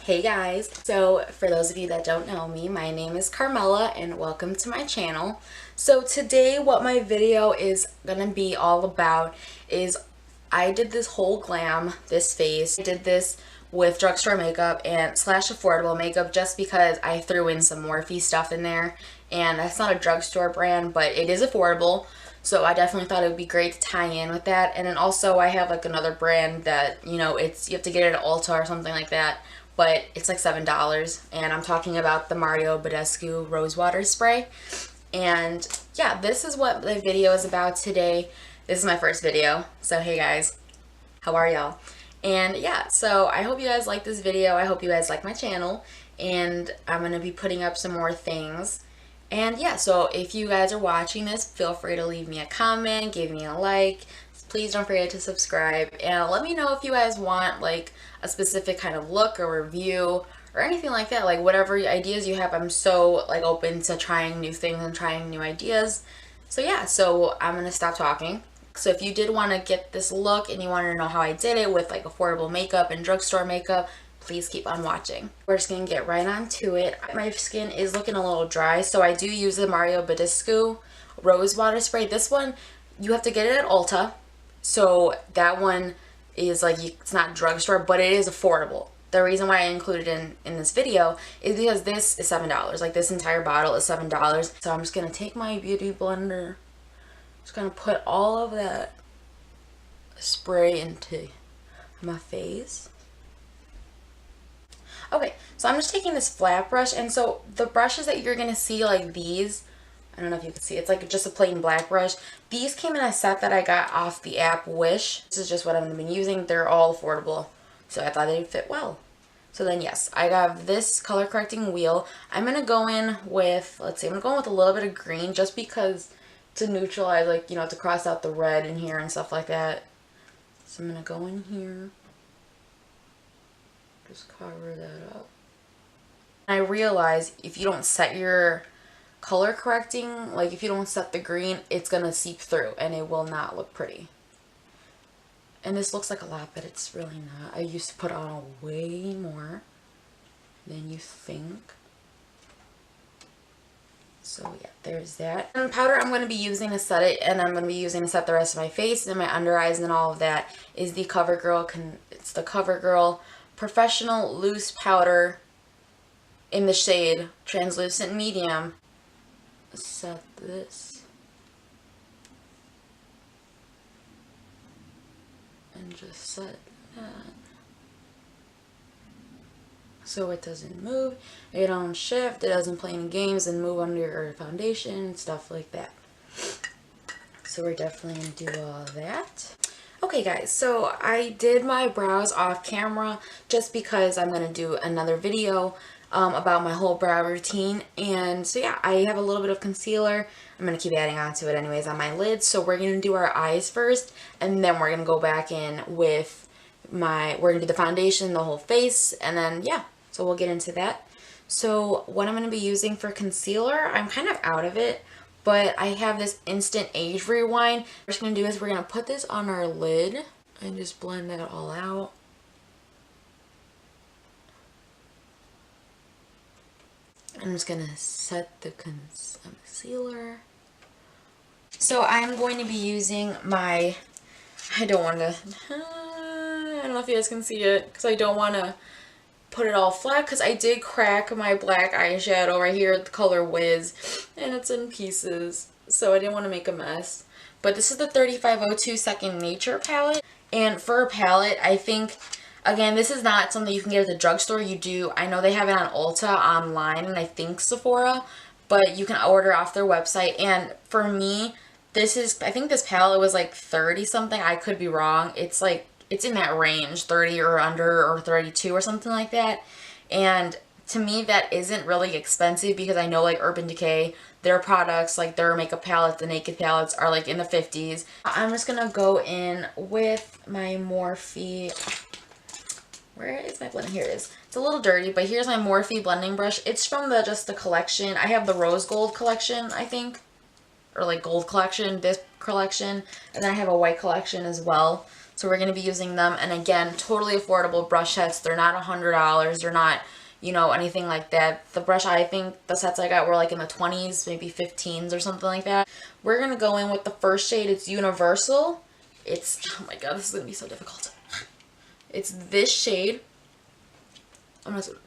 Hey guys, so for those of you that don't know me, my name is Carmela and welcome to my channel. So today what my video is gonna be all about is I did this whole glam, this face. I did this with drugstore makeup and slash affordable makeup just because I threw in some Morphe stuff in there, and that's not a drugstore brand, but it is affordable. So I definitely thought it would be great to tie in with that. And then also I have like another brand that, you know, you have to get it at Ulta or something like that, but it's like $7, and I'm talking about the Mario Badescu Rose Water Spray. And yeah, this is what the video is about today. This is my first video, so hey guys, how are y'all? And yeah, so I hope you guys like this video. I hope you guys like my channel, and I'm gonna be putting up some more things. And yeah, so if you guys are watching this, feel free to leave me a comment, give me a like. Please don't forget to subscribe, and let me know if you guys want like a specific kind of look or review or anything like that. Like whatever ideas you have, I'm so like open to trying new things and trying new ideas. So yeah, so I'm gonna stop talking. So if you did want to get this look and you wanted to know how I did it with like affordable makeup and drugstore makeup, please keep on watching. We're just gonna get right on to it. My skin is looking a little dry, so I do use the Mario Badescu Rose Water Spray. This one, you have to get it at Ulta. So that one is like, it's not drugstore, but it is affordable. The reason why I included it in this video is because this is $7. Like this entire bottle is $7. So I'm just gonna take my beauty blender, just gonna put all of that spray into my face. Okay, so I'm just taking this flat brush, and so the brushes that you're gonna see, like these, I don't know if you can see, it's like just a plain black brush. These came in a set that I got off the app Wish. This is just what I've been using. They're all affordable, so I thought they'd fit well. So then yes, I got this color correcting wheel. I'm gonna go in with, let's see, I'm gonna go in with a little bit of green just because to neutralize, like, you know, to cross out the red in here and stuff like that. So I'm gonna go in here, just cover that up. I realize if you don't set your color correcting, like if you don't set the green, it's gonna seep through and it will not look pretty. And this looks like a lot, but it's really not. I used to put on way more than you think. So yeah, there's that. And powder I'm going to be using to set it, and I'm going to be using to set the rest of my face and my under eyes and all of that, is the CoverGirl. It's the CoverGirl Professional Loose Powder in the shade Translucent Medium. Set this and just set that so it doesn't move, it don't shift, it doesn't play any games and move under your foundation and stuff like that. So we're definitely gonna do all that. Okay guys, so I did my brows off camera just because I'm gonna do another video about my whole brow routine. And so yeah, I have a little bit of concealer. I'm going to keep adding on to it anyways on my lids. So we're going to do our eyes first, and then we're going to go back in with we're going to do the foundation, the whole face, and then yeah, so we'll get into that. So what I'm going to be using for concealer, I'm kind of out of it, but I have this Instant Age Rewind. What we're just going to do is we're going to put this on our lid and just blend that all out. I'm just going to set the concealer. So I'm going to be using my, I don't know if you guys can see it because I don't want to put it all flat because I did crack my black eyeshadow right here, the color Wiz, and it's in pieces. So I didn't want to make a mess. But this is the 3502 Second Nature palette. And for a palette, I think, again, this is not something you can get at the drugstore. I know they have it on Ulta online and I think Sephora, but you can order off their website. And for me, I think this palette was like 30 something. I could be wrong. It's like, it's in that range, 30 or under, or 32 or something like that. And to me, that isn't really expensive because I know like Urban Decay, their products, like their makeup palettes, the Naked palettes, are like in the 50s. I'm just gonna go in with my Morphe. Where is my blending? Here it is. It's a little dirty, but here's my Morphe blending brush. It's from just the collection. I have the rose gold collection, I think. Or like gold collection, this collection. And then I have a white collection as well. So we're going to be using them. And again, totally affordable brush sets. They're not $100. They're not, you know, anything like that. The brush, I think the sets I got were like in the 20s, maybe 15s or something like that. We're going to go in with the first shade. It's Universal. It's, oh my god, this is going to be so difficult. It's this shade.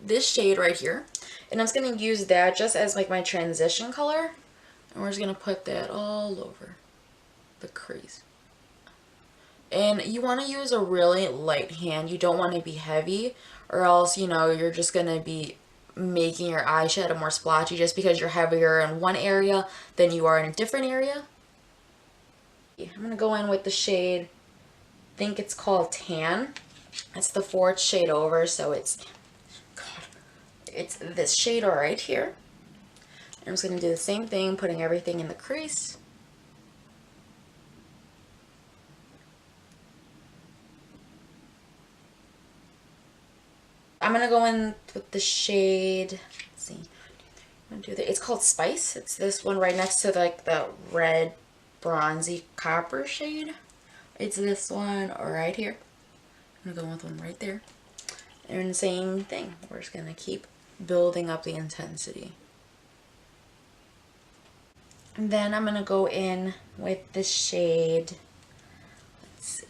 This shade right here. And I'm just going to use that just as like my transition color. And we're just going to put that all over the crease. And you want to use a really light hand. You don't want to be heavy, or else, you know, you're just going to be making your eyeshadow more splotchy just because you're heavier in one area than you are in a different area. I'm going to go in with the shade, I think it's called Tan. It's the 4th shade over, so it's, God, it's this shade right here. I'm just going to do the same thing, putting everything in the crease. I'm going to go in with the shade, let's see, I'm gonna do it's called Spice. It's this one right next to like the red bronzy copper shade. It's this one right here. I'm going to go with one right there. And same thing. We're just going to keep building up the intensity. And then I'm going to go in with the shade, let's see,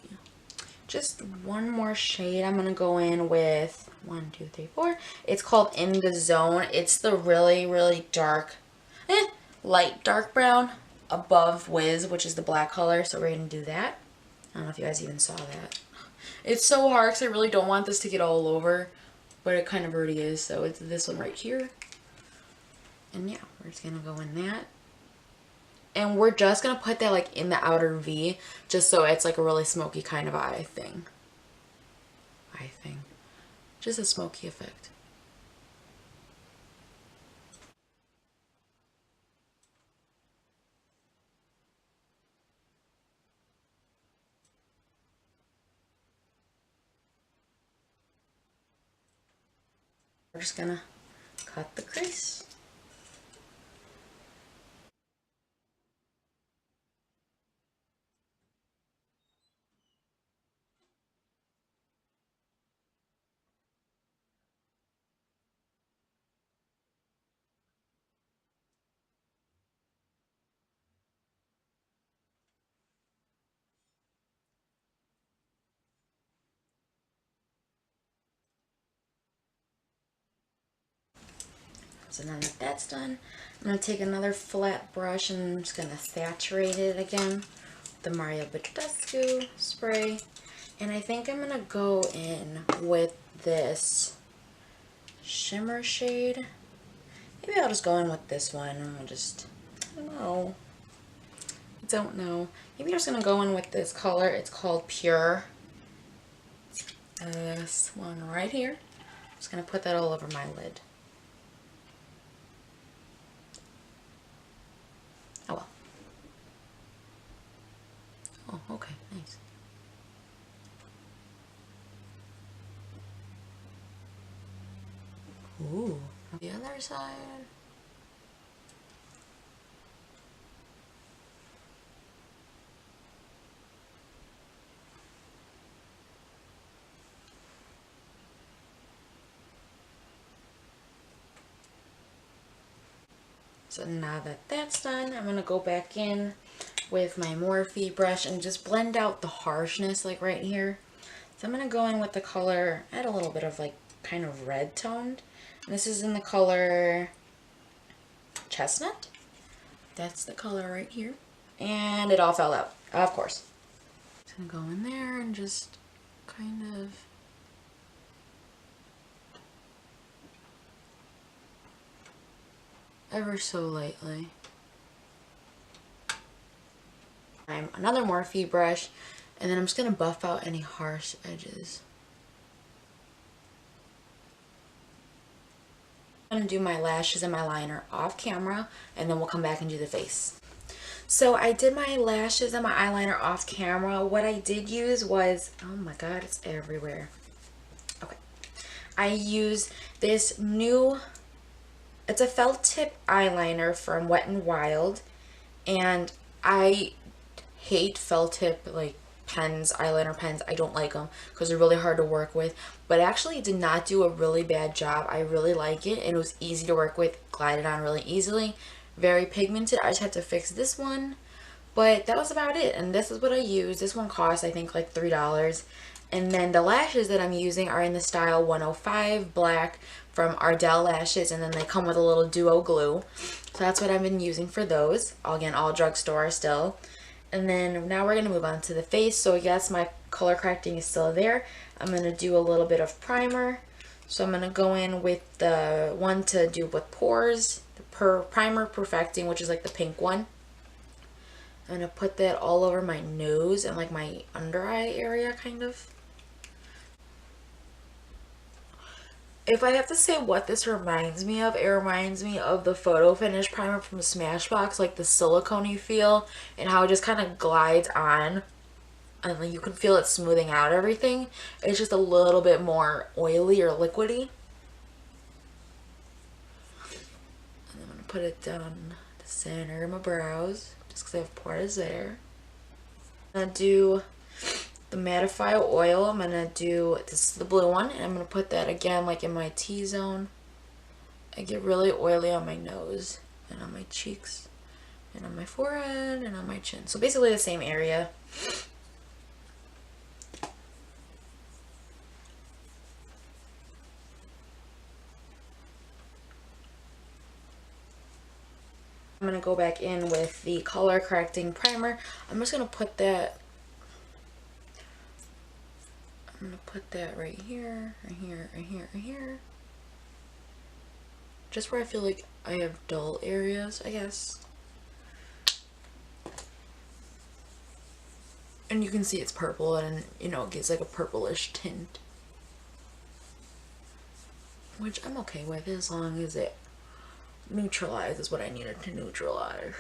just one more shade. I'm going to go in with 1, 2, 3, 4. It's called In the Zone. It's the really, really dark, light dark brown above Wiz, which is the black color. So we're going to do that. I don't know if you guys even saw that. It's so hard because I really don't want this to get all over, but it kind of already is. So it's this one right here. And yeah, we're just going to go in that. And we're just going to put that like in the outer V, just so it's like a really smoky kind of eye thing. Just a smoky effect. We're just going to cut the crease. So now that that's done, I'm going to take another flat brush and I'm just going to saturate it again with the Mario Badescu spray. And I think I'm going to go in with this shimmer shade. Maybe I'll just go in with this one and I'll just, I don't know. Maybe I'm just going to go in with this color. It's called Pure. This one right here. I'm just going to put that all over my lid. Oh well. Oh, okay, nice. Ooh, the other side. So now that that's done, I'm going to go back in with my Morphe brush and just blend out the harshness like right here. So I'm going to go in with the color, add a little bit of like kind of red toned. And this is in the color Chestnut. That's the color right here. And it all fell out, of course. I'm going to go in there and just kind of ever so lightly. Another Morphe brush, and then I'm just going to buff out any harsh edges. I'm going to do my lashes and my liner off camera, and then we'll come back and do the face. So I did my lashes and my eyeliner off camera. What I did use was, oh my god, it's everywhere. Okay. I used this new, it's a felt tip eyeliner from Wet n Wild, and I hate felt tip like pens, eyeliner pens. I don't like them because they're really hard to work with, but actually it did not do a really bad job. I really like it, and it was easy to work with, glided on really easily, very pigmented. I just had to fix this one, but that was about it, and this is what I used. This one cost, I think, like $3. And then the lashes that I'm using are in the style 105 black from Ardell Lashes, and then they come with a little duo glue. So that's what I've been using for those. Again, all drugstore still. And then now we're going to move on to the face. So yes, my color correcting is still there. I'm going to do a little bit of primer. So I'm going to go in with the one to do with pores, the primer perfecting, which is like the pink one. I'm going to put that all over my nose and like my under eye area kind of. If I have to say what this reminds me of, it reminds me of the Photo Finish primer from Smashbox, like the silicone-y feel and how it just kind of glides on and like you can feel it smoothing out everything. It's just a little bit more oily or liquidy. And I'm going to put it down the center of my brows just because I have pores there. I'm going to do the mattify oil. I'm going to do, this is the blue one, and I'm going to put that again like in my T-zone. I get really oily on my nose and on my cheeks and on my forehead and on my chin. So basically the same area. I'm going to go back in with the color correcting primer. I'm just going to put that, I'm going to put that right here, right here, right here, right here. Just where I feel like I have dull areas, I guess. And you can see it's purple and, you know, it gives like a purplish tint. Which I'm okay with as long as it neutralizes what I needed to neutralize.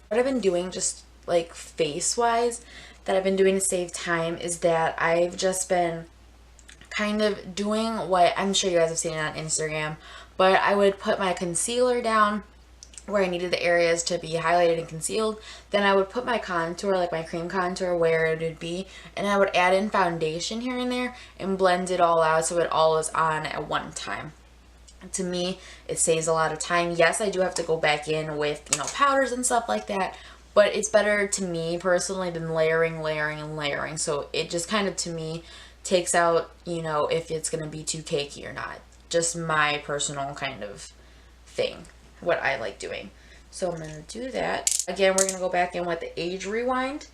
What I've been doing just like face wise that I've been doing to save time is that I've just been kind of doing what I'm sure you guys have seen it on Instagram, but I would put my concealer down where I needed the areas to be highlighted and concealed. Then I would put my contour, like my cream contour, where it would be, and I would add in foundation here and there and blend it all out so it all is on at one time. To me, it saves a lot of time. Yes, I do have to go back in with, you know, powders and stuff like that, but it's better to me personally than layering, layering, and layering. So it just kind of, to me, takes out, you know, if it's going to be too cakey or not. Just my personal kind of thing, what I like doing. So I'm going to do that. Again, we're going to go back in with the Age Rewind.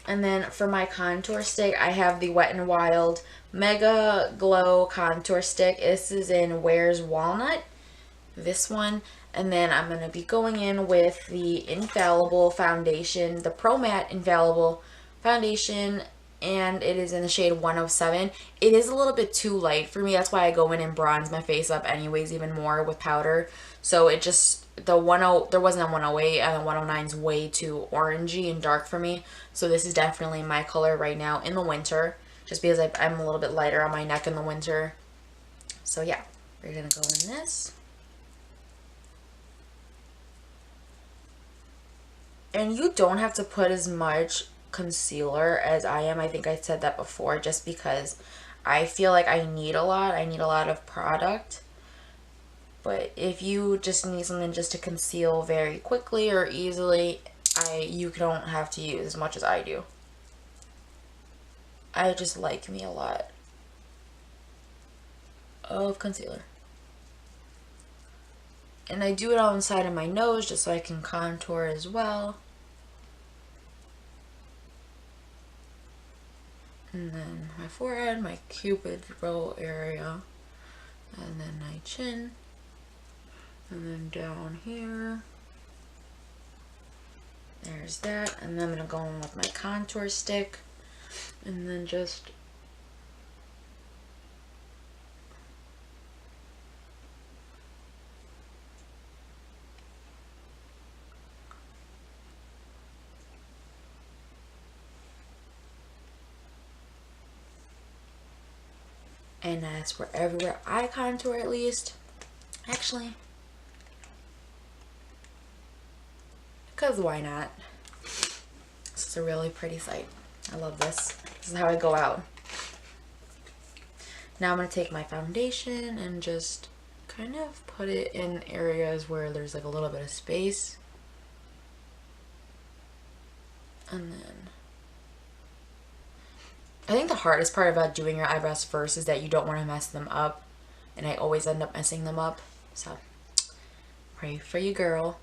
And then for my contour stick, I have the Wet n Wild Megaglo Contour Stick. This is in Where's Walnut, this one. And then I'm going to be going in with the Infallible Foundation, the Pro-Matte Infallible Foundation, and it is in the shade 107. It is a little bit too light for me. That's why I go in and bronze my face up anyways, even more with powder. So it just, there wasn't a 108, and the 109 is way too orangey and dark for me. So this is definitely my color right now in the winter, just because I'm a little bit lighter on my neck in the winter. So yeah, we're going to go in this. And you don't have to put as much concealer as I am. I think I said that before, just because I feel like I need a lot. I need a lot of product. But if you just need something just to conceal very quickly or easily, you don't have to use as much as I do. I just like me a lot of concealer. And I do it on the side of my nose just so I can contour as well. And then my forehead, my cupid bow area, and then my chin, and then down here. There's that. And then I'm going to go in with my contour stick, and then just and that's for everywhere I contour at least. Actually, because why not? This is a really pretty site. I love this. This is how I go out. Now I'm going to take my foundation and just kind of put it in areas where there's like a little bit of space. And then I think the hardest part about doing your eyebrows first is that you don't want to mess them up. And I always end up messing them up. So pray for you, girl.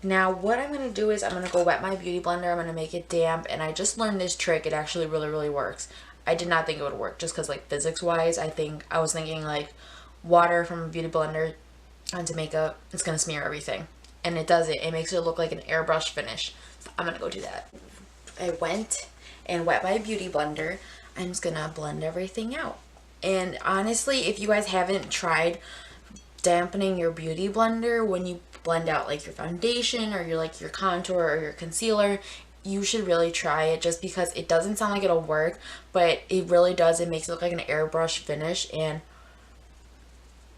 Now what I'm going to do is I'm going to go wet my beauty blender. I'm going to make it damp, and I just learned this trick. It actually really works. I did not think it would work just because like physics wise, I was thinking like water from a beauty blender onto makeup, it's going to smear everything. And it doesn't. It makes it look like an airbrush finish. So I'm going to go do that. I went and wet my beauty blender. I'm just going to blend everything out. And honestly, if you guys haven't tried dampening your beauty blender when you blend out like your foundation or your contour or your concealer, you should really try it, just because it doesn't sound like it'll work, but it really does. It makes it look like an airbrush finish, and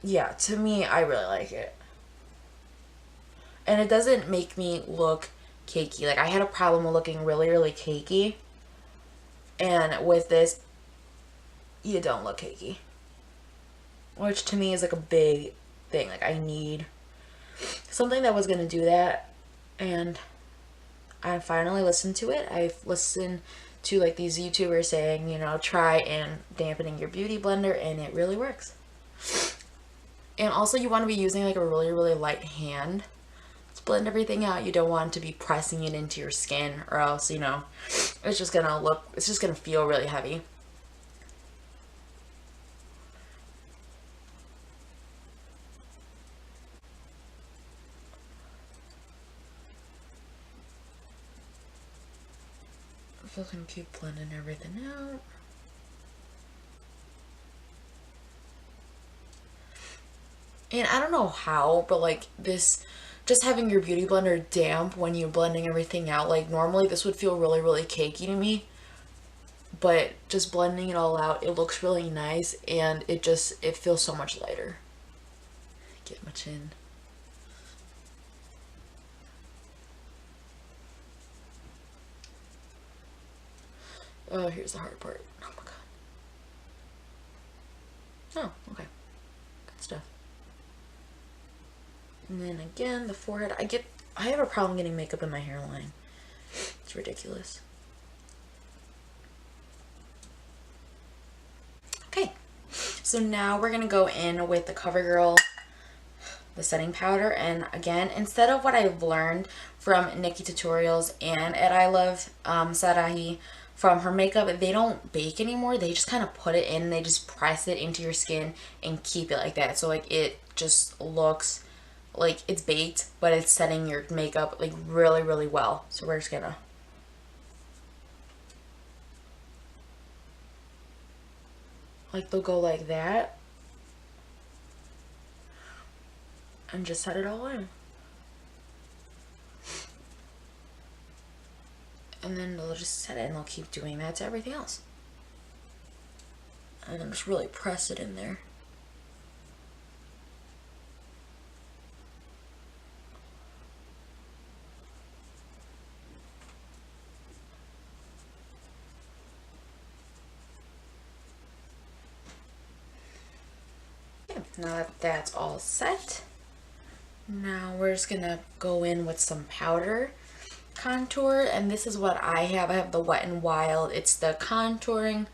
yeah, to me, I really like it. And it doesn't make me look cakey. Like I had a problem with looking really cakey, and with this you don't look cakey, which to me is like a big thing. Like I need something that was gonna do that, and I finally listened to it. I've listened to like these YouTubers saying, you know, try and dampening your beauty blender, and it really works. And also you want to be using like a really light hand to blend everything out. You don't want to be pressing it into your skin, or else, you know, it's just gonna feel really heavy. So I can keep blending everything out. And I don't know how, but like this, just having your beauty blender damp when you're blending everything out, like normally this would feel really cakey to me, but just blending it all out, it looks really nice, and it feels so much lighter. Get my chin. Oh, here's the hard part. Oh my god. Oh, okay. Good stuff. And then again, the forehead. I have a problem getting makeup in my hairline. It's ridiculous. Okay. So now we're gonna go in with the CoverGirl, the setting powder. And again, instead of what I've learned from Nikki Tutorials and at I Love Sarahi, from her makeup, they don't bake anymore. They just kind of put it in, they just press it into your skin and keep it like that. So like it just looks like it's baked, but it's setting your makeup like really well. So we're just gonna like, they'll go like that and just set it all in. And then they'll just set it, and they'll keep doing that to everything else. And then just really press it in there. Okay, now that that's all set, now we're just gonna go in with some powder contour, and this is what I have. I have the Wet n Wild. It's the contouring.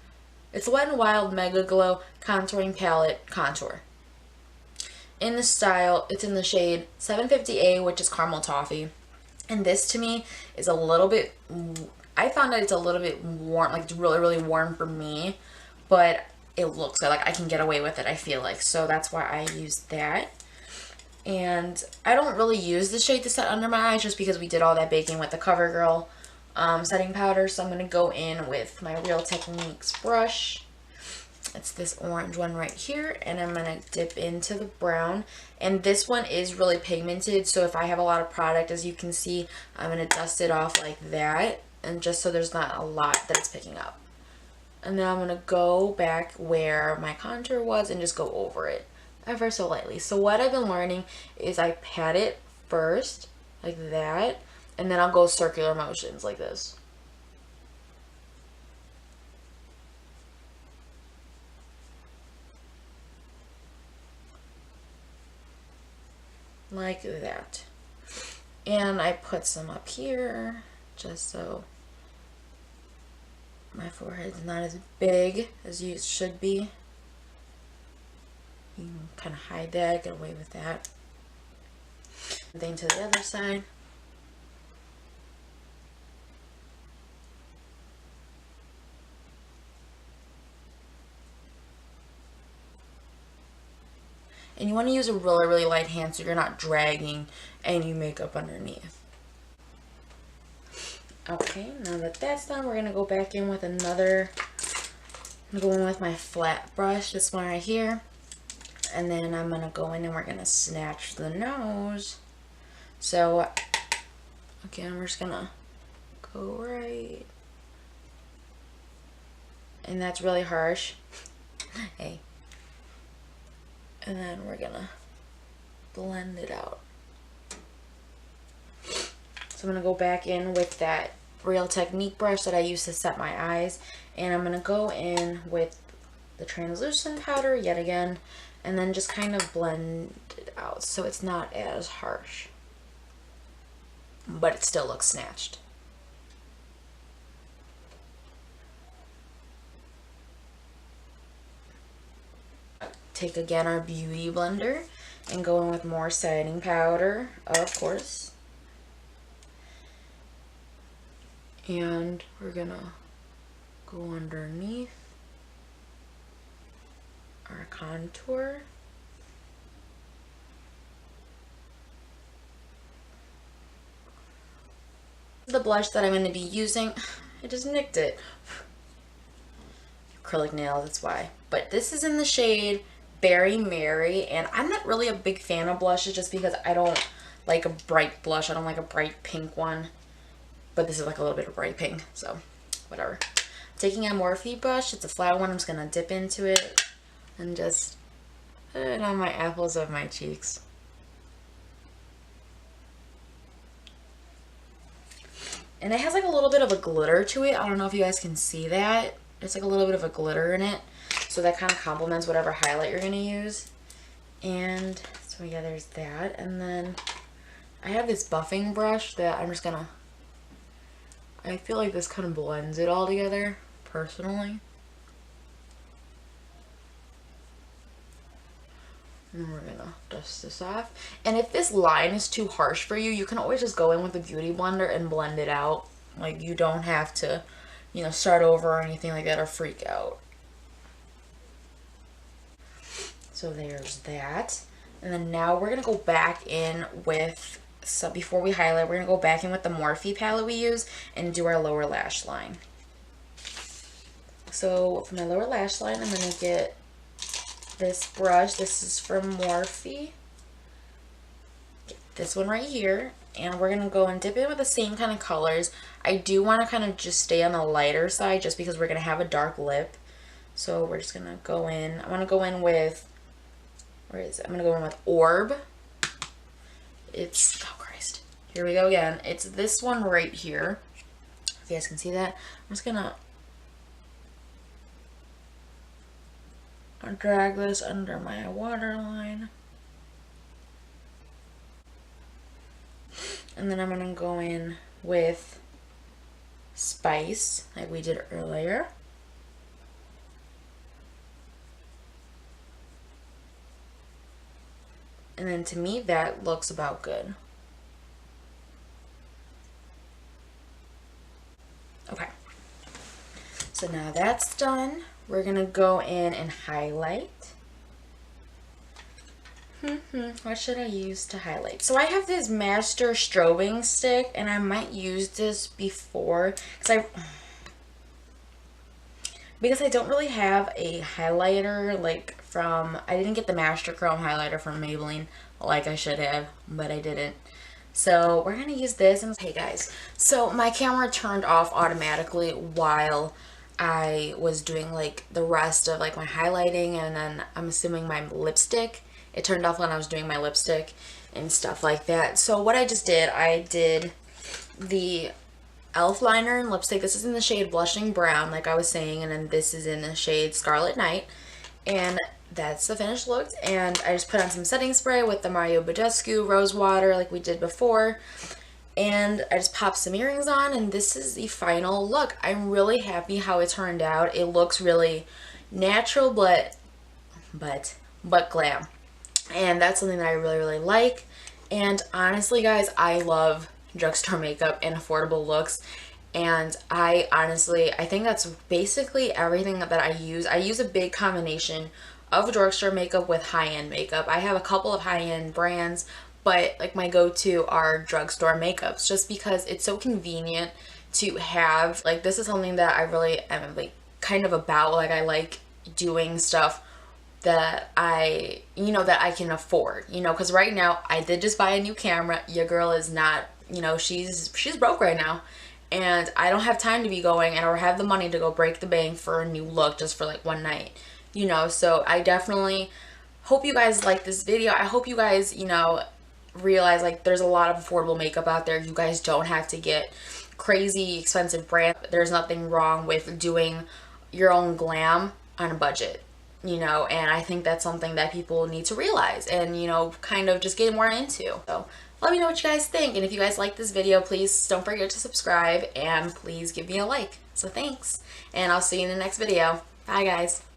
It's the Wet n Wild Megaglo Contouring Palette Contour. In the style, it's in the shade 750A, which is Caramel Toffee. And this to me is a little bit, I found that it's a little bit warm, like it's really warm for me, but it looks good. Like I can get away with it, I feel like. So that's why I used that. And I don't really use the shade to set under my eyes just because we did all that baking with the CoverGirl setting powder. So I'm going to go in with my Real Techniques brush. It's this orange one right here, and I'm going to dip into the brown. And this one is really pigmented, so if I have a lot of product, as you can see, I'm going to dust it off like that, and just so there's not a lot that it's picking up. And then I'm going to go back where my contour was and just go over it ever so lightly. So what I've been learning is I pat it first like that, and then I'll go circular motions like this. Like that. And I put some up here just so my forehead's not as big as it should be. You can kind of hide that, get away with that. Then to the other side. And you want to use a really, really light hand so you're not dragging any makeup underneath. Okay, now that that's done, we're going to go back in with another, I'm going to go in with my flat brush, this one right here. And then I'm going to go in and we're going to snatch the nose. So, again, we're just going to go right. And that's really harsh. Hey. And then we're going to blend it out. So I'm going to go back in with that Real Technique brush that I used to set my eyes. And I'm going to go in with the translucent powder yet again. And then just kind of blend it out so it's not as harsh. But it still looks snatched. Take again our beauty blender and go in with more setting powder, of course. And we're gonna go underneath our contour. The blush that I'm going to be using, I just nicked it. Acrylic nail, that's why. But this is in the shade Berry Mary, and I'm not really a big fan of blushes just because I don't like a bright blush. I don't like a bright pink one. But this is like a little bit of bright pink, so whatever. Taking a Morphe brush, it's a flat one. I'm just going to dip into it and just put it on my apples of my cheeks. And it has like a little bit of a glitter to it. I don't know if you guys can see that. It's like a little bit of a glitter in it. So that kind of complements whatever highlight you're going to use. And so yeah, there's that. And then I have this buffing brush that I'm just going to, I feel like this kind of blends it all together, personally. And we're gonna dust this off. And if this line is too harsh for you, you can always just go in with a beauty blender and blend it out. Like, you don't have to, you know, start over or anything like that or freak out. So there's that. And then now we're gonna go back in with, so before we highlight, we're gonna go back in with the Morphe palette we use and do our lower lash line. So for my lower lash line, I'm gonna get this brush. This is from Morphe. Get this one right here, and we're gonna go and dip it with the same kind of colors. I do want to kind of just stay on the lighter side just because we're gonna have a dark lip. So we're just gonna go in. I want to go in with, where is it? I'm gonna go in with Orb. It's, oh Christ, here we go again. It's this one right here. If you guys can see that, I'm just gonna drag this under my waterline. And then I'm going to go in with Spice, like we did earlier. And then to me, that looks about good. Okay. So now that's done. We're gonna go in and highlight. What should I use to highlight? So I have this Master strobing stick, and I might use this before because I don't really have a highlighter like from, I didn't get the Masterchrome highlighter from Maybelline like I should have, but I didn't. So we're gonna use this. And hey guys, so my camera turned off automatically while I was doing like the rest of like my highlighting, and then I'm assuming my lipstick. It turned off when I was doing my lipstick and stuff like that. So what I just did, I did the e.l.f. liner and lipstick. This is in the shade Blushing Brown, like I was saying, and then this is in the shade Scarlet Night. And that's the finished look. And I just put on some setting spray with the Mario Badescu Rose Water like we did before. And I just popped some earrings on, and this is the final look. I'm really happy how it turned out. It looks really natural, but glam. And that's something that I really, really like. And honestly, guys, I love drugstore makeup and affordable looks. And I think that's basically everything that I use. I use a big combination of drugstore makeup with high-end makeup. I have a couple of high-end brands, but like my go-to are drugstore makeups, just because it's so convenient to have. Like, this is something that I really am like kind of about. Like, I like doing stuff that I can afford, because right now I did just buy a new camera. Your girl is not, she's broke right now, and I don't have time to be going or have the money to go break the bank for a new look just for like one night, so I definitely hope you guys like this video. I hope you guys, realize like there's a lot of affordable makeup out there. You guys don't have to get crazy expensive brands. There's nothing wrong with doing your own glam on a budget. And I think that's something that people need to realize and, kind of just get more into. So let me know what you guys think. And if you guys like this video, please don't forget to subscribe and please give me a like. So thanks. And I'll see you in the next video. Bye, guys.